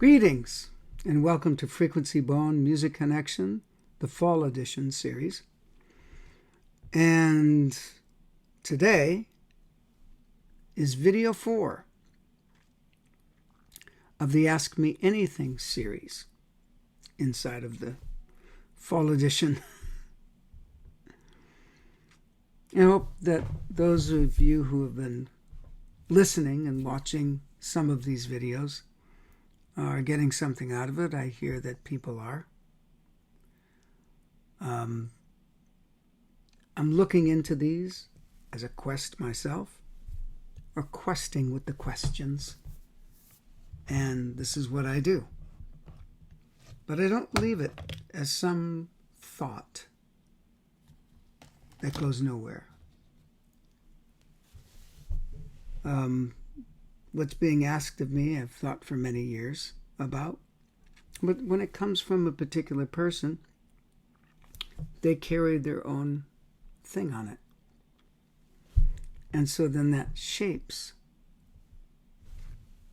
Greetings and welcome to Frequency Bone Music Connection, the Fall Edition series. And today is video 4 of the Ask Me Anything series inside of the Fall Edition. I hope that those of you who have been listening and watching some of these videos are getting something out of it. I hear that people are. I'm looking into these as a quest myself, or questing with the questions. And this is what I do. But I don't leave it as some thought that goes nowhere. What's being asked of me, I've thought for many years about. But when it comes from a particular person, they carry their own thing on it. And so then that shapes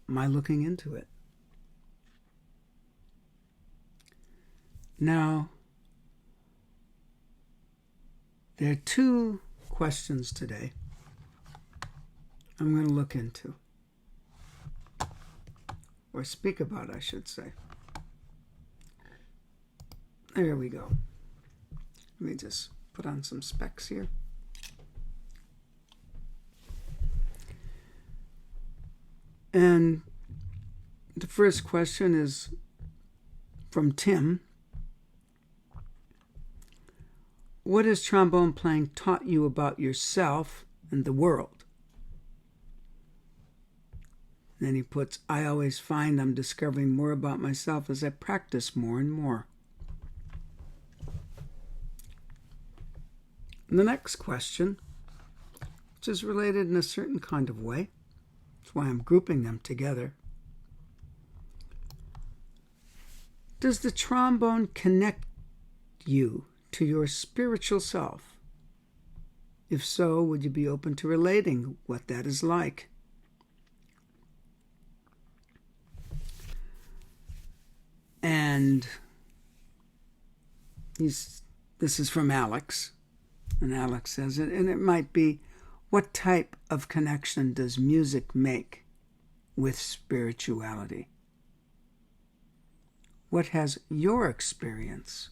my looking into it. Now, there are two questions today I'm going to look into. Or speak about, I should say. There we go. Let me just put on some specs here. And the first question is from Tim. What has trombone playing taught you about yourself and the world? Then he puts, I always find I'm discovering more about myself as I practice more and more. And the next question, which is related in a certain kind of way, that's why I'm grouping them together. Does the trombone connect you to your spiritual self? If so, would you be open to relating what that is like? And this is from Alex. And Alex says it, and it might be, what type of connection does music make with spirituality? What has your experience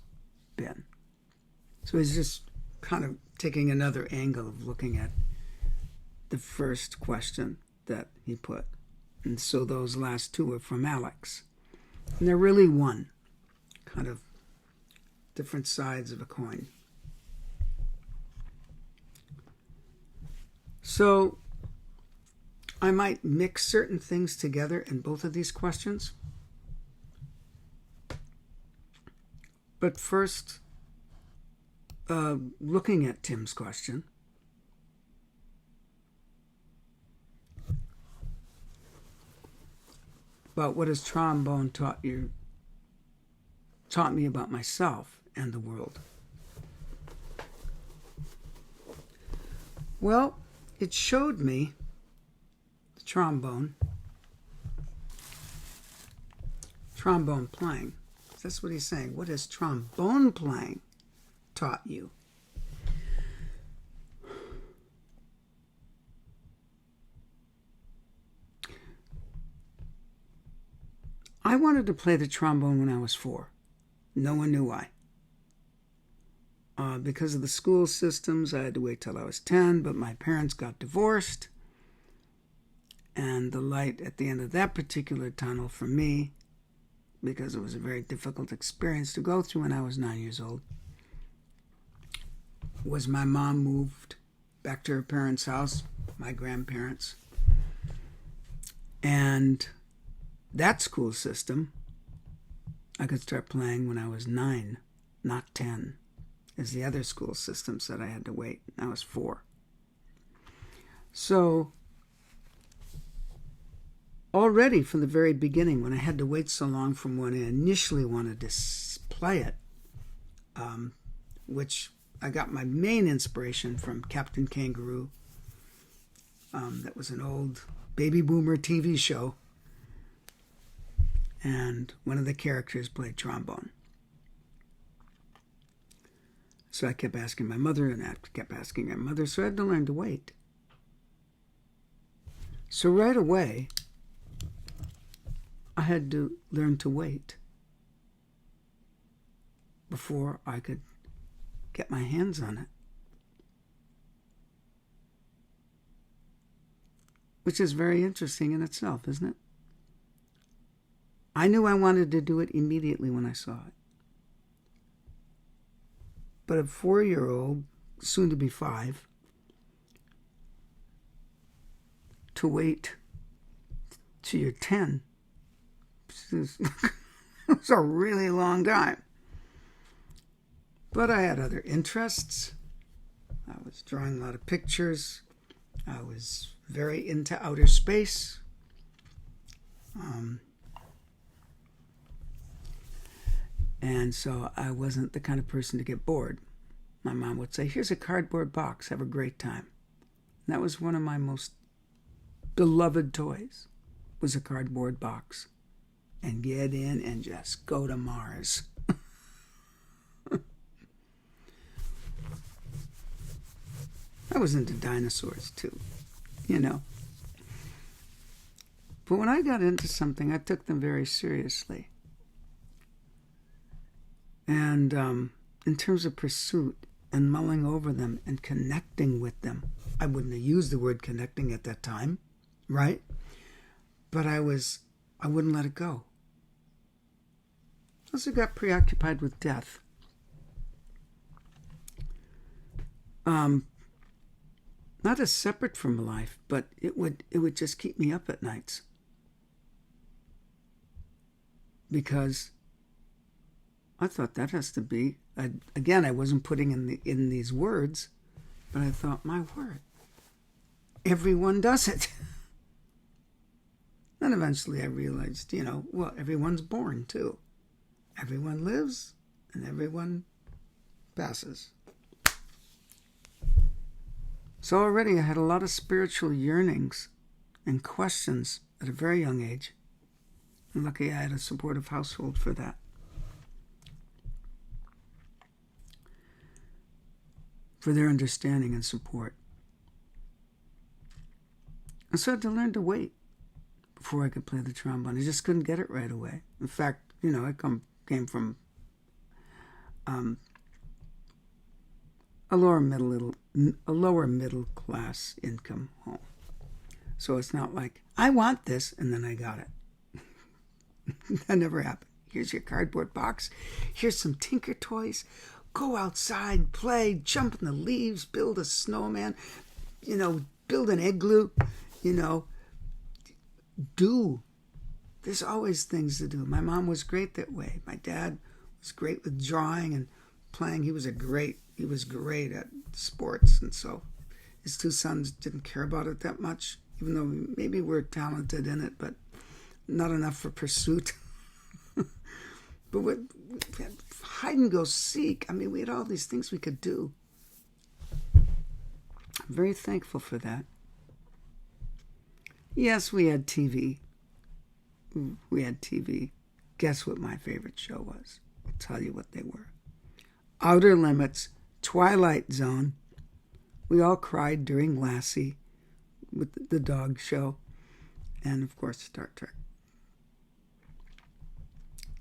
been? So he's just kind of taking another angle of looking at the first question that he put. And so those last two are from Alex. And they're really one, kind of different sides of a coin. So I might mix certain things together in both of these questions. But first, looking at Tim's question, about what has trombone taught me about myself and the world. Well, it showed me the trombone playing. That's what he's saying. What has trombone playing taught you? I wanted to play the trombone when I was 4. No one knew why. Because of the school systems, I had to wait till I was 10, but my parents got divorced. And the light at the end of that particular tunnel for me, because it was a very difficult experience to go through when I was 9 years old, was my mom moved back to her parents' house, my grandparents. And that school system, I could start playing when I was 9, not 10, as the other school system said I had to wait. I was 4. So already from the very beginning, when I had to wait so long from when I initially wanted to play it, which I got my main inspiration from Captain Kangaroo. That was an old baby boomer TV show. and one of the characters played trombone. So I kept asking my mother, and I kept asking my mother, so I had to learn to wait. So right away, I had to learn to wait before I could get my hands on it. Which is very interesting in itself, isn't it? I knew I wanted to do it immediately when I saw it. But a 4-year-old, soon to be 5, to wait till you're 10, it's a really long time. But I had other interests. I was drawing a lot of pictures. I was very into outer space. And so I wasn't the kind of person to get bored. My mom would say, here's a cardboard box, have a great time. And that was one of my most beloved toys, was a cardboard box. And get in and just go to Mars. I was into dinosaurs too, you know. But when I got into something, I took them very seriously. And in terms of pursuit and mulling over them and connecting with them, I wouldn't have used the word connecting at that time, right? But I wouldn't let it go. I also got preoccupied with death. Not as separate from life, but it would just keep me up at nights. Because I thought that has to be, again, I wasn't putting in these words, but I thought, my word, everyone does it. Then eventually I realized, well, everyone's born too. Everyone lives and everyone passes. So already I had a lot of spiritual yearnings and questions at a very young age. And lucky I had a supportive household for that. For their understanding and support. And so I had to learn to wait before I could play the trombone. I just couldn't get it right away. In fact, I came from a lower middle class income home. So it's not like, I want this, and then I got it. That never happened. Here's your cardboard box. Here's some Tinker toys. Go outside, play, jump in the leaves, build a snowman, build an igloo, do. There's always things to do. My mom was great that way. My dad was great with drawing and playing. He was great at sports, and so his 2 sons didn't care about it that much, even though maybe we're talented in it, but not enough for pursuit. But we had hide and go seek. I mean, we had all these things we could do. I'm very thankful for that. Yes, we had TV. Guess what my favorite show was? I'll tell you what they were. Outer Limits, Twilight Zone. We all cried during Lassie with the dog show. And, of course, Star Trek.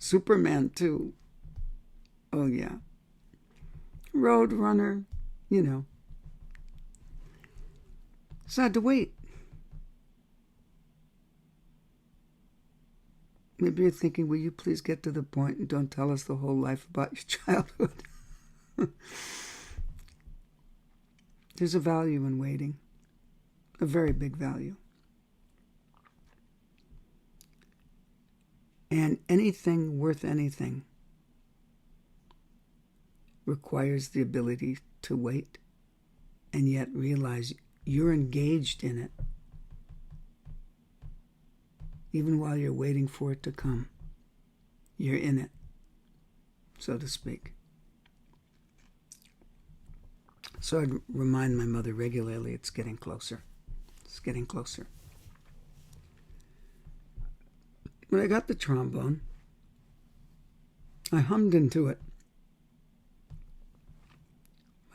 Superman 2. Oh, yeah. Roadrunner, So I had to wait. Maybe you're thinking, will you please get to the point and don't tell us the whole life about your childhood? There's a value in waiting. A very big value. And anything worth anything requires the ability to wait and yet realize you're engaged in it. Even while you're waiting for it to come, you're in it, so to speak. So I'd remind my mother regularly, it's getting closer. It's getting closer. when I got the trombone, I hummed into it.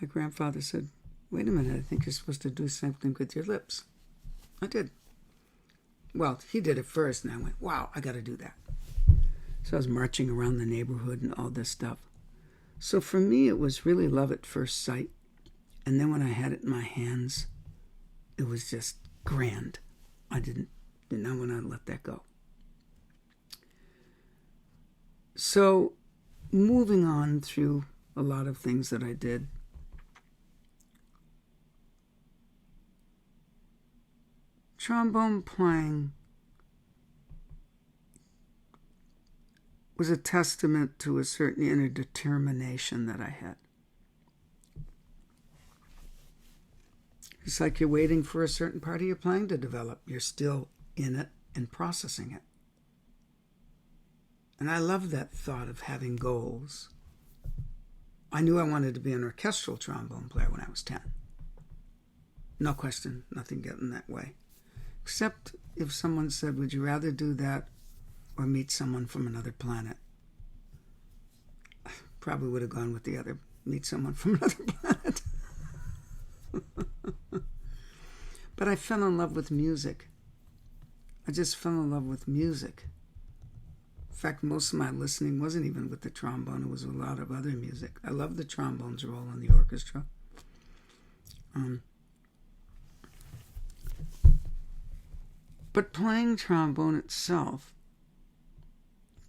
My grandfather said, "Wait a minute, I think you're supposed to do something with your lips." I did. Well, he did it first, and I went, wow, I got to do that. So I was marching around the neighborhood and all this stuff. So for me, it was really love at first sight. And then when I had it in my hands, it was just grand. I did not want to let that go. So moving on through a lot of things that I did, trombone playing was a testament to a certain inner determination that I had. It's like you're waiting for a certain part of your playing to develop. You're still in it and processing it. And I love that thought of having goals. I knew I wanted to be an orchestral trombone player when I was 10. No question, nothing getting in that way. Except if someone said, would you rather do that or meet someone from another planet? I probably would have gone with the other, meet someone from another planet. But I fell in love with music. I just fell in love with music. In fact, most of my listening wasn't even with the trombone. It was a lot of other music. I love the trombone's role in the orchestra. But playing trombone itself,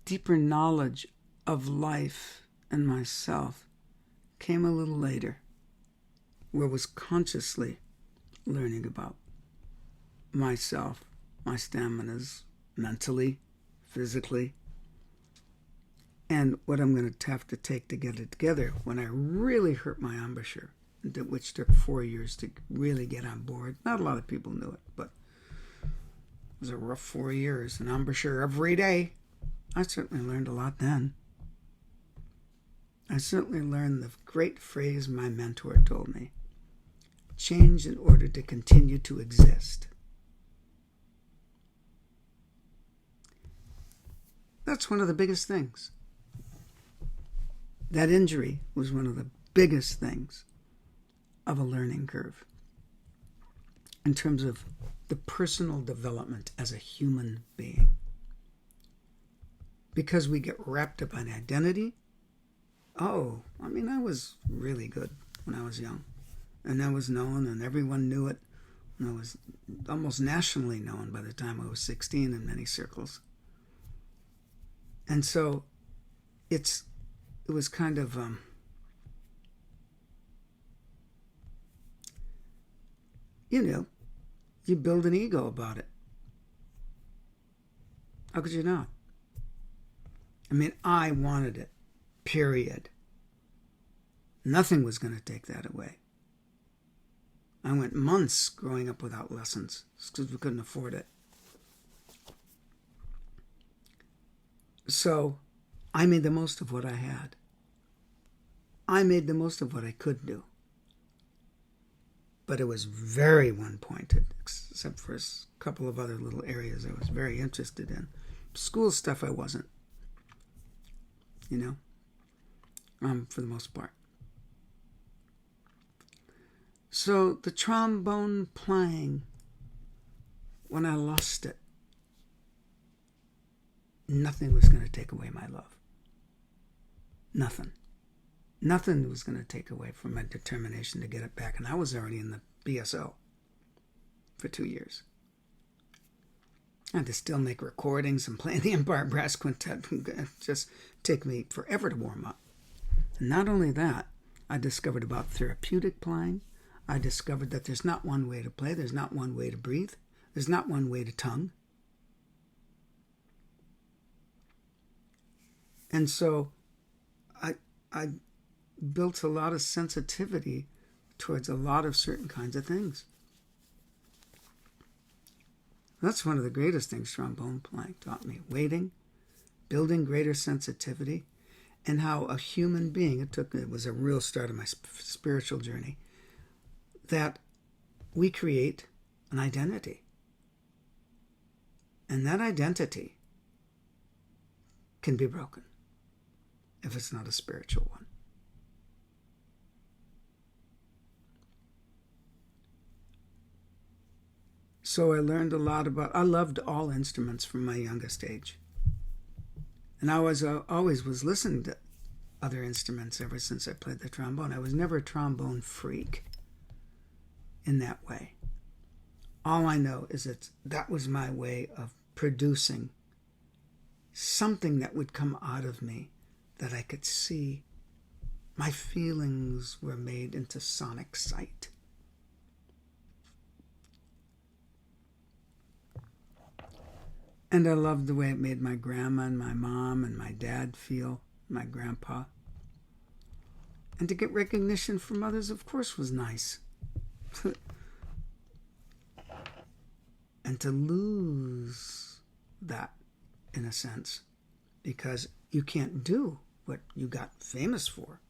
deeper knowledge of life and myself came a little later, where I was consciously learning about myself, my staminas, mentally, physically, and what I'm going to have to take to get it together when I really hurt my embouchure, which took 4 years to really get on board. Not a lot of people knew it, but it was a rough 4 years, an embouchure every day. I certainly learned a lot then. I certainly learned the great phrase my mentor told me: change in order to continue to exist. That's one of the biggest things. That injury was one of the biggest things of a learning curve in terms of the personal development as a human being. Because we get wrapped up in identity. I was really good when I was young. And I was known, and everyone knew it. And I was almost nationally known by the time I was 16 in many circles. And so it was kind of you build an ego about it. How could you not? I wanted it, period. Nothing was going to take that away. I went months growing up without lessons because we couldn't afford it. So I made the most of what I had. I made the most of what I could do. But it was very one-pointed, except for a couple of other little areas I was very interested in. School stuff I wasn't, for the most part. So the trombone playing, when I lost it, nothing was going to take away my love. Nothing. Nothing was going to take away from my determination to get it back. And I was already in the BSO for 2 years. I had to still make recordings and play the Empire Brass Quintet. It just take me forever to warm up. And not only that, I discovered about therapeutic playing. I discovered that there's not one way to play. There's not one way to breathe. There's not one way to tongue. And so I built a lot of sensitivity towards a lot of certain kinds of things. That's one of the greatest things trombone playing taught me. Waiting, building greater sensitivity, and how a human being, it was a real start of my spiritual journey, that we create an identity. And that identity can be broken if it's not a spiritual one. So I learned a lot I loved all instruments from my youngest age. And I always was listening to other instruments ever since I played the trombone. I was never a trombone freak in that way. All I know is that was my way of producing something that would come out of me that I could see. My feelings were made into sonic sight. And I loved the way it made my grandma and my mom and my dad feel, my grandpa. And to get recognition from others, of course, was nice. And to lose that, in a sense, because you can't do what you got famous for.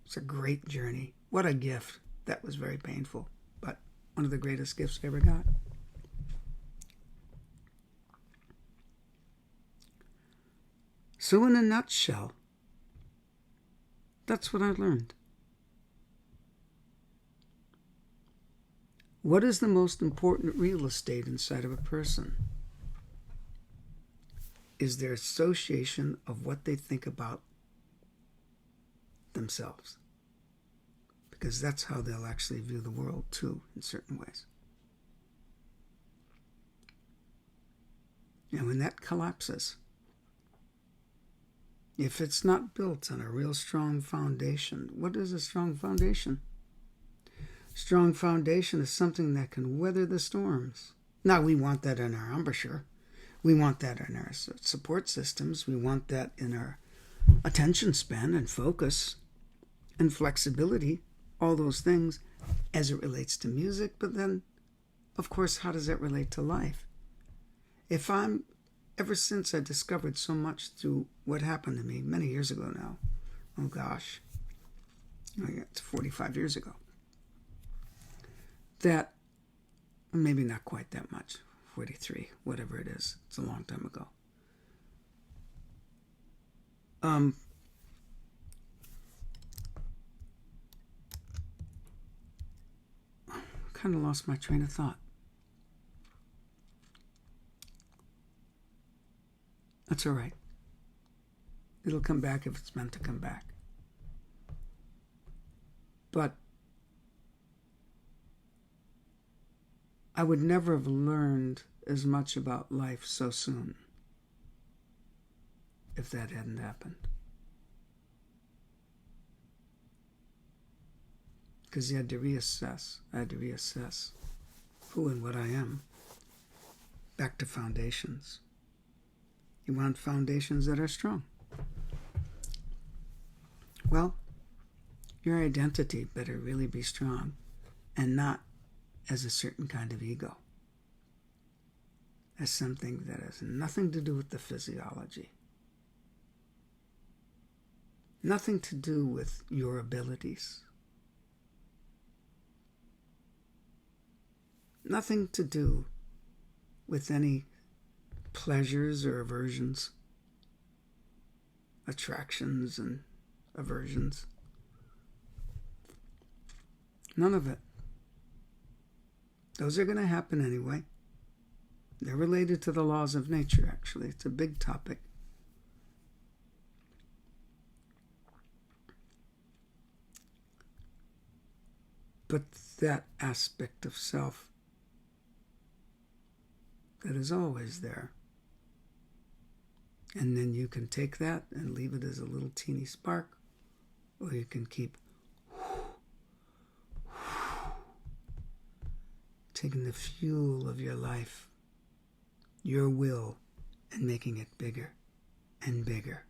It's a great journey. What a gift. That was very painful, but one of the greatest gifts I ever got. So in a nutshell, that's what I learned. What is the most important real estate inside of a person? Is their association of what they think about themselves. Because that's how they'll actually view the world too, in certain ways. And when that collapses, if it's not built on a real strong foundation, what is a strong foundation? Strong foundation is something that can weather the storms. Now, we want that in our embouchure. We want that in our support systems. We want that in our attention span and focus and flexibility, all those things as it relates to music. But then, of course, how does that relate to life? Ever since I discovered so much through what happened to me many years ago now, oh gosh, it's 45 years ago, that, maybe not quite that much, 43, whatever it is, it's a long time ago. Kind of lost my train of thought. That's all right. It'll come back if it's meant to come back. But I would never have learned as much about life so soon if that hadn't happened. Because I had to reassess who and what I am. Back to foundations. You want foundations that are strong. Well, your identity better really be strong and not as a certain kind of ego. As something that has nothing to do with the physiology. Nothing to do with your abilities. Nothing to do with any pleasures or aversions, attractions and aversions. None of it. Those are going to happen anyway. They're related to the laws of nature, actually. It's a big topic. But that aspect of self that is always there. And then you can take that and leave it as a little teeny spark, or you can keep taking the fuel of your life, your will, and making it bigger and bigger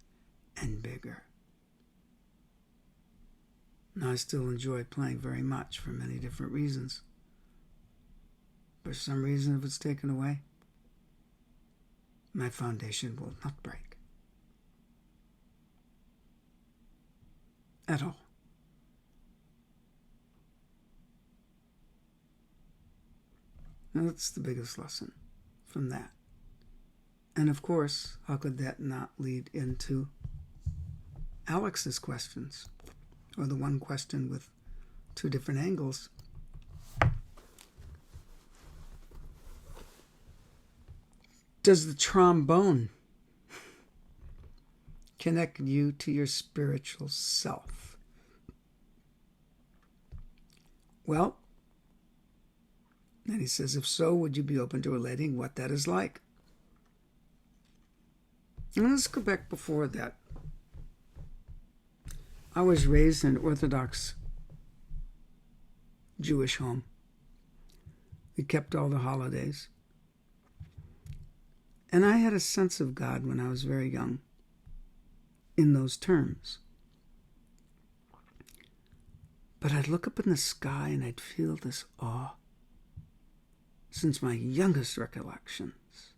and bigger. Now, I still enjoy playing very much for many different reasons. For some reason, if it's taken away, my foundation will not break. At all. Now that's the biggest lesson from that. And of course, how could that not lead into Alex's questions, or the one question with two different angles? Does the trombone connect you to your spiritual self? Well, and he says, if so, would you be open to relating what that is like? And let's go back before that. I was raised in an Orthodox Jewish home. We kept all the holidays. And I had a sense of God when I was very young in those terms. But I'd look up in the sky and I'd feel this awe. Since my youngest recollections,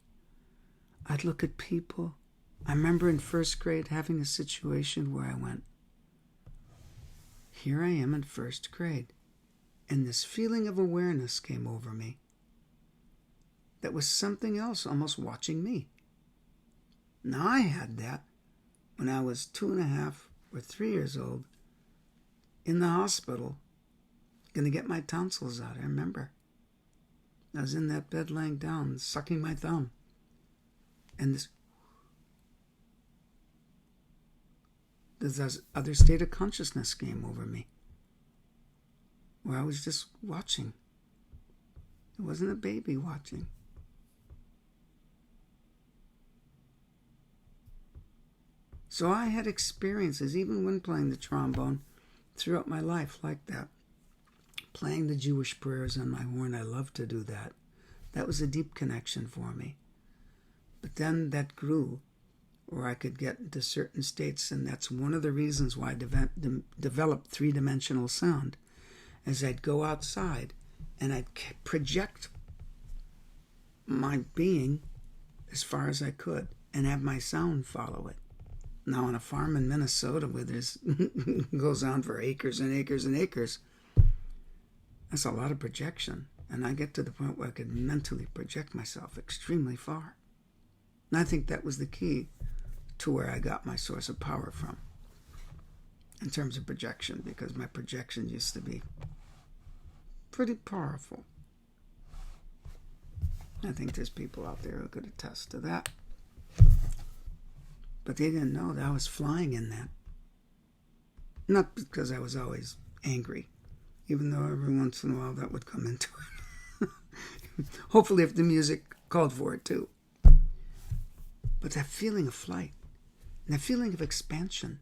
I'd look at people. I remember in first grade having a situation where I went, here I am in first grade, and this feeling of awareness came over me that was something else almost watching me. Now I had that when I was 2.5 or 3 years old in the hospital, going to get my tonsils out. I remember. I was in that bed laying down, sucking my thumb. And this other state of consciousness came over me, where I was just watching. It wasn't a baby watching. So I had experiences, even when playing the trombone, throughout my life like that. Playing the Jewish prayers on my horn, I loved to do that. That was a deep connection for me. But then that grew, where I could get into certain states, and that's one of the reasons why I developed three-dimensional sound. As I'd go outside, and I'd project my being as far as I could, and have my sound follow it. Now, on a farm in Minnesota where there's goes on for acres and acres and acres, that's a lot of projection. And I get to the point where I could mentally project myself extremely far. And I think that was the key to where I got my source of power from, in terms of projection, because my projection used to be pretty powerful. I think there's people out there who could attest to that. But they didn't know that I was flying in that. Not because I was always angry, even though every once in a while that would come into it. Hopefully if the music called for it too. But that feeling of flight, and that feeling of expansion,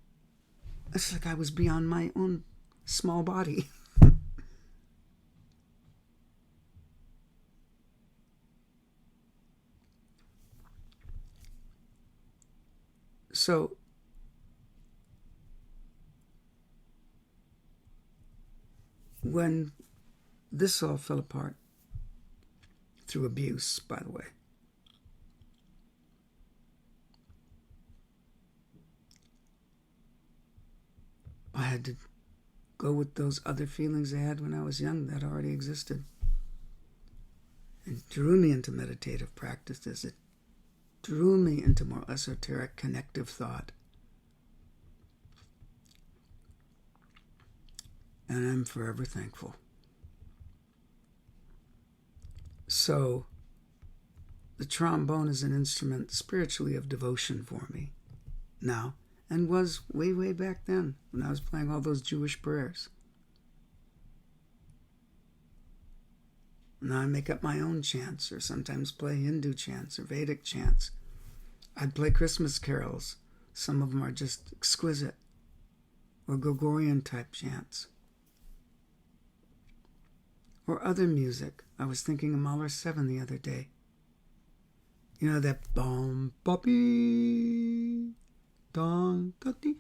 it's like I was beyond my own small body. So, when this all fell apart, through abuse, by the way, I had to go with those other feelings I had when I was young that already existed. It drew me into meditative practices. It drew me into more esoteric, connective thought. And I'm forever thankful. So, the trombone is an instrument spiritually of devotion for me now, and was way, way back then when I was playing all those Jewish prayers. Now I make up my own chants, or sometimes play Hindu chants or Vedic chants. I'd play Christmas carols. Some of them are just exquisite. Or Gregorian type chants. Or other music. I was thinking of Mahler 7 the other day. You know that bom boppy dong dong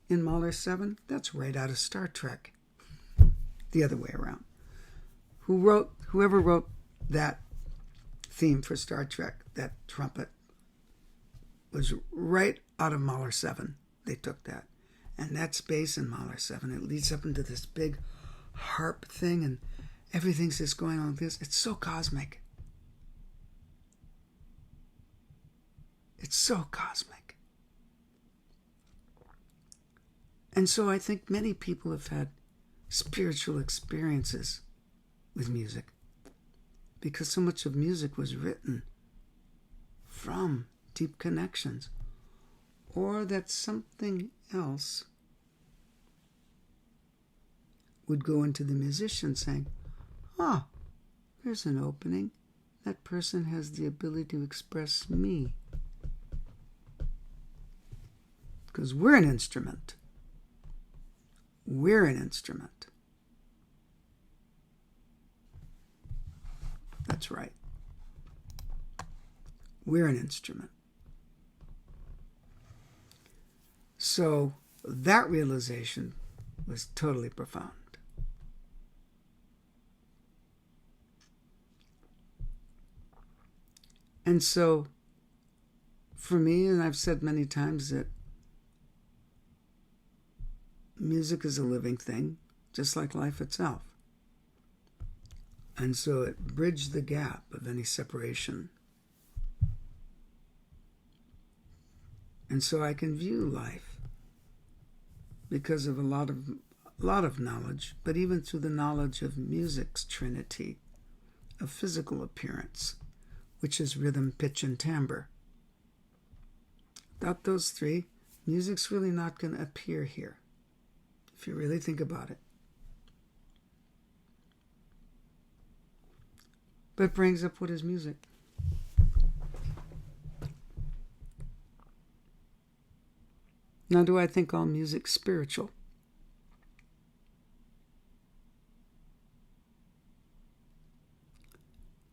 in Mahler 7? That's right out of Star Trek. The other way around. Whoever wrote that theme for Star Trek, that trumpet, was right out of Mahler 7. They took that. And that space in Mahler 7, it leads up into this big harp thing, and everything's just going on like this. It's so cosmic. It's so cosmic. And so I think many people have had spiritual experiences with music because so much of music was written from deep connections, or that something else would go into the musician saying, "Ah, there's an opening. That person has the ability to express me." Because we're an instrument. We're an instrument. That's right. We're an instrument. So that realization was totally profound. And so for me, and I've said many times that music is a living thing, just like life itself. And so it bridged the gap of any separation. And so I can view life because of a lot of knowledge, but even through the knowledge of music's trinity, of physical appearance, which is rhythm, pitch, and timbre. Without those three, music's really not going to appear here, if you really think about it. But it brings up what is music. Now, do I think all music's spiritual?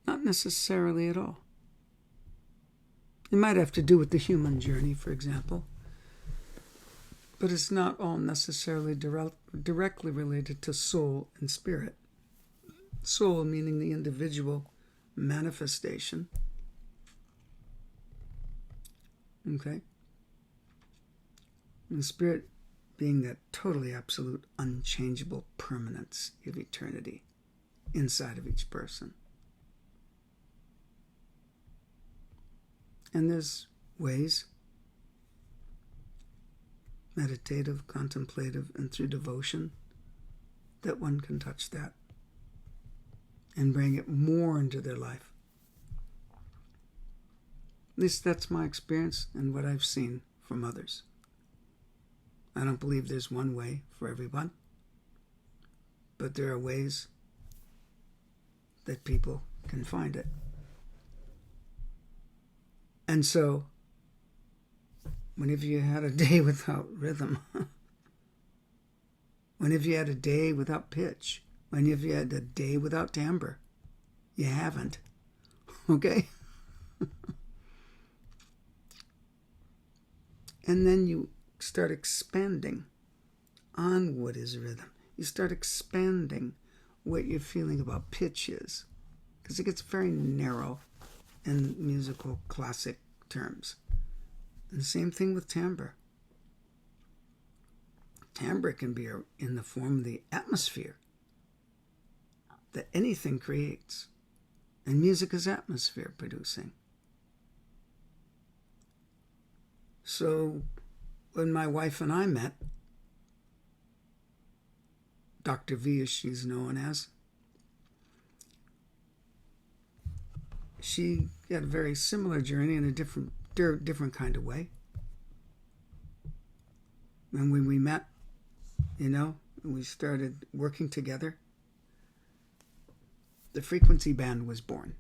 Not necessarily at all. It might have to do with the human journey, for example. But it's not all necessarily directly related to soul and spirit. Soul meaning the individual manifestation. Okay? And spirit being that totally absolute unchangeable permanence of eternity inside of each person. And there's ways, meditative, contemplative, and through devotion, that one can touch that and bring it more into their life. At least that's my experience and what I've seen from others. I don't believe there's one way for everyone, but there are ways that people can find it. And so, whenever you had a day without rhythm, whenever you had a day without pitch, whenever you had a day without timbre, you haven't. Okay? And then you start expanding on what is rhythm. You start expanding what you're feeling about pitch is, because it gets very narrow in musical classic terms. And the same thing with timbre. Timbre can be in the form of the atmosphere that anything creates. And music is atmosphere producing. So when my wife and I met, Dr. V as she's known as, she had a very similar journey in a different kind of way. And when we met, we started working together, the frequency band was born.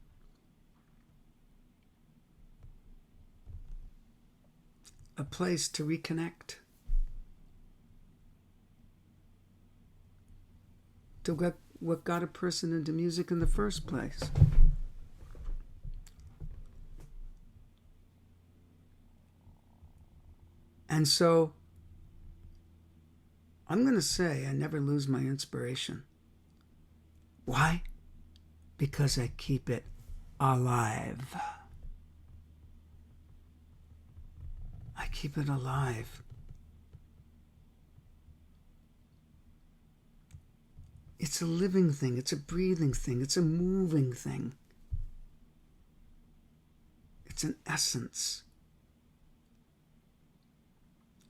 A place to reconnect, to what got a person into music in the first place. And so, I'm going to say I never lose my inspiration. Why? Because I keep it alive. I keep it alive. It's a living thing. It's a breathing thing. It's a moving thing. It's an essence.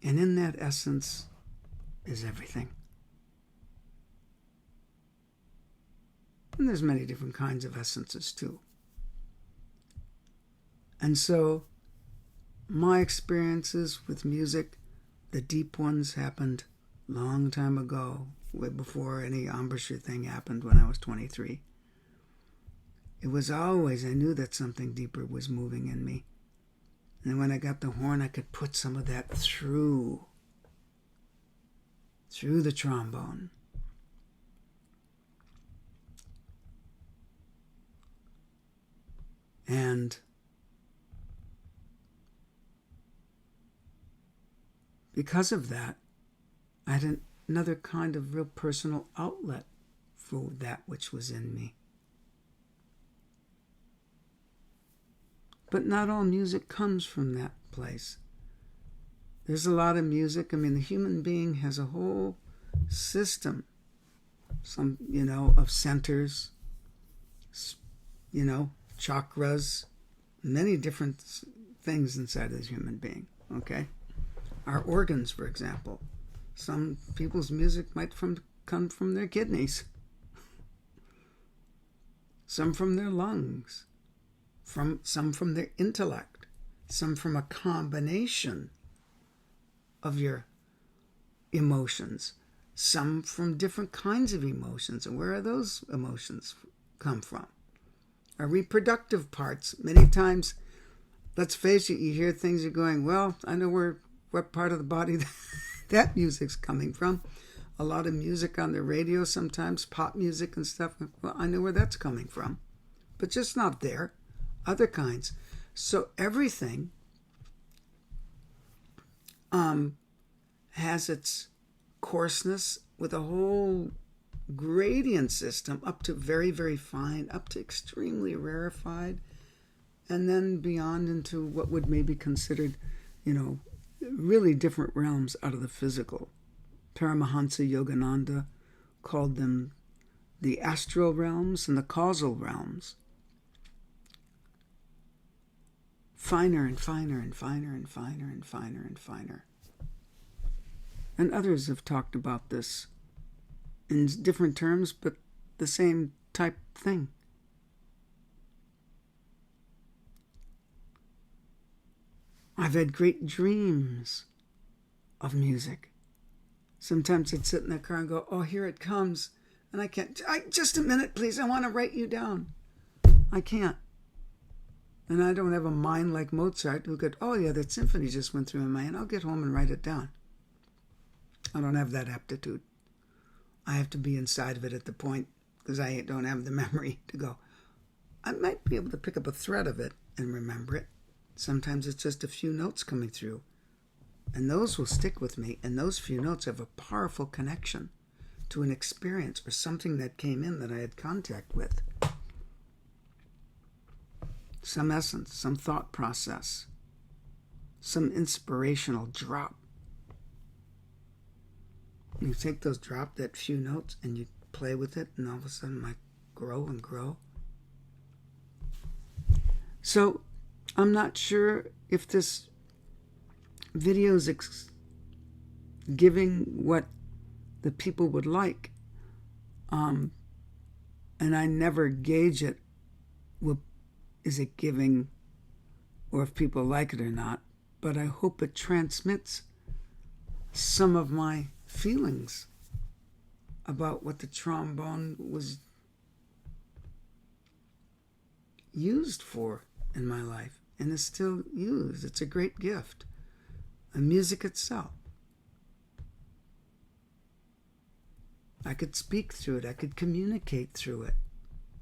And in that essence is everything. And there's many different kinds of essences too. And so my experiences with music, the deep ones, happened long time ago, way before any embouchure thing happened when I was 23. It was always, I knew that something deeper was moving in me. And when I got the horn, I could put some of that through the trombone. And because of that, I had another kind of real personal outlet for that which was in me. But not all music comes from that place. There's a lot of music. I mean, the human being has a whole system, of centers, chakras, many different things inside of the human being, okay? Our organs, for example. Some people's music might come from their kidneys, some from their lungs, some from their intellect, some from a combination of your emotions, some from different kinds of emotions. And where are those emotions come from? Our reproductive parts. Many times, let's face it, you hear things, you're going, well, I know what part of the body that music's coming from. A lot of music on the radio sometimes, pop music and stuff. Well, I know where that's coming from. But just not there. Other kinds. So everything has its coarseness with a whole gradient system up to very, very fine, up to extremely rarefied, and then beyond into what would maybe considered, really different realms out of the physical. Paramahansa Yogananda called them the astral realms and the causal realms. Finer and finer and finer and finer and finer and finer. And others have talked about this in different terms, but the same type thing. I've had great dreams of music. Sometimes I'd sit in the car and go, oh, here it comes. And I can't, just a minute, please, I want to write you down. I can't. And I don't have a mind like Mozart who could, oh yeah, that symphony just went through my mind. I'll get home and write it down. I don't have that aptitude. I have to be inside of it at the point, because I don't have the memory to go. I might be able to pick up a thread of it and remember it. Sometimes it's just a few notes coming through. And those will stick with me. And those few notes have a powerful connection to an experience or something that came in that I had contact with. Some essence, some thought process, some inspirational drop. You take that few notes, and you play with it, and all of a sudden it might grow and grow. So, I'm not sure if this video is giving what the people would like. And I never gauge it. Is it giving, or if people like it or not. But I hope it transmits some of my feelings about what the trombone was used for in my life, and is still used. It's a great gift. And music itself. I could speak through it. I could communicate through it.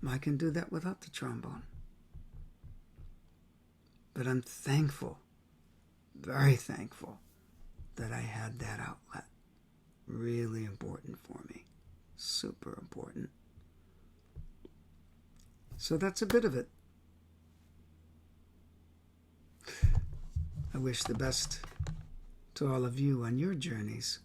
I can do that without the trombone. But I'm thankful, very thankful, that I had that outlet. Really important for me. Super important. So that's a bit of it. I wish the best to all of you on your journeys.